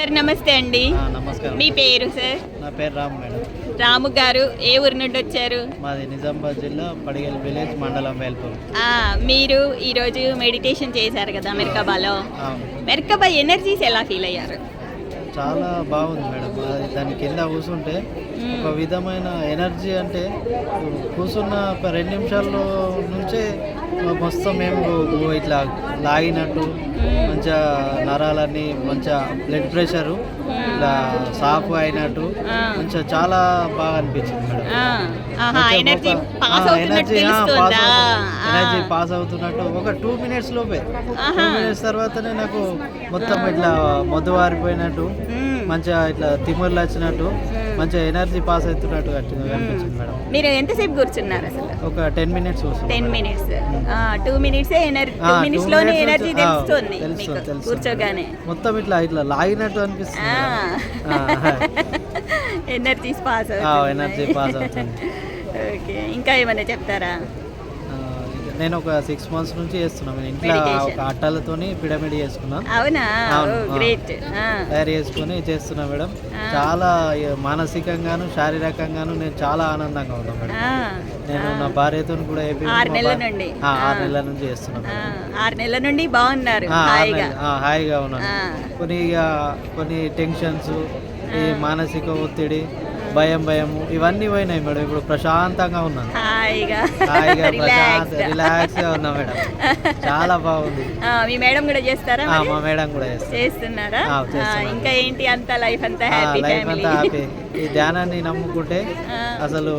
Sir నమస్తే అండి. నమస్కారం. మీ పేరు సార్? నా పేరు రాము మేడం. రాము గారు ఏ ఊరు నుండి వచ్చారు? మాది నిజామాబాద్ జిల్లా పడిగల్ విలేజ్ మండలం వేల్పూర్. మీరు ఈరోజు మెడిటేషన్ చేశారు కదా మెర్కబాలో. మెర్కబా ఎనర్జీస్ ఎలా ఫీల్ అయ్యారు? చాలా బాగుంది మేడం. అది దాని కింద కూర్చుంటే ఒక విధమైన ఎనర్జీ, అంటే కూర్చున్న 2 నిమిషాల్లో నుంచే మొత్తం మేము ఇట్లా లాగినట్టు, మంచిగా నరాలన్నీ మంచిగా బ్లడ్ ప్రెషరు ఇట్లా సాఫ్ అయినట్టు మంచిగా చాలా బాగా అనిపించింది మేడం. ఎనర్జీ ఎనర్జీ పాస్ అవుతున్నట్టు ఒక 2 మినిట్స్ లోపే, 2 మినిట్స్ తర్వాతనే నాకు మొత్తం ఇట్లా మొద్దు వారిపోయినట్టు, మంచిగా ఇట్లా తిమ్ముర్లు వచ్చినట్టు, మంచిగా ఎనర్జీ పాస్ అవుతున్నట్టు అనిపించింది మేడం. మీరు ఎంతసేపు కూర్చున్నారు అసలు? ఒక 10 minutes. 10 minutes. 2 minutes energy, 2 minutes లోనే ఎనర్జీ తెలుస్తుంది కూర్చోగానే. మొత్తం ఇట్లా ఇట్లా లాగినట్టు అనిపిస్తుంది. ఎనర్జీ పాస్ ఎనర్జీ పాస్ అవుతుంది. ఓకే, ఇంకా ఏమైనా చెప్తారా? నేను ఒక 6 months నుంచి చేస్తున్నాను ఇంట్లో. ఒక అట్టాలతోని పిరమిడ్ చేసుకున్నా. అవునా? గ్రేట్. తయారు చేసుకుని చేస్తున్నా మేడం. చాలా మానసికంగాను శారీరకంగాను నేను చాలా ఆనందంగా ఉన్నాను మేడం. నేను నా భార్యతో కూడా 6 నెలల నుండి 6 నెలల నుంచి చేస్తున్నాను. 6 నెలల నుండి బాగున్నారు, హాయిగా ఉన్నాను. కొన్ని టెన్షన్స్, ఈ మానసిక ఒత్తిడి, భయము ఇవన్నీ పోయినాయి మేడం. ఇప్పుడు ప్రశాంతంగా ఉన్నాను, హాయిగా రిలాక్స్ గా ఉన్నా మేడం. చాలా బాగుంది. మీ మేడం కూడా చేస్తారా? మా మేడం కూడా చేస్తున్నారా? ఇంకా ఏంటి, అంతా లైఫ్ అంతా హ్యాపీ? లైఫ్ అంతా హ్యాపీ. ఈ ధ్యానాన్ని నమ్ముకుంటే అసలు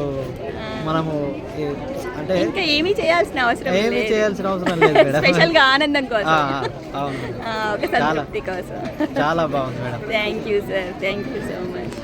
మనము అంటే ఇంకా ఏమీ చేయాల్సిన అవసరం లేదు మేడం. స్పెషల్ గా ఆనందం కోసం, అవును, ఒక సంతృప్తి కోసం. చాలా బాగుంది madam. Thank you sir, thank you so much.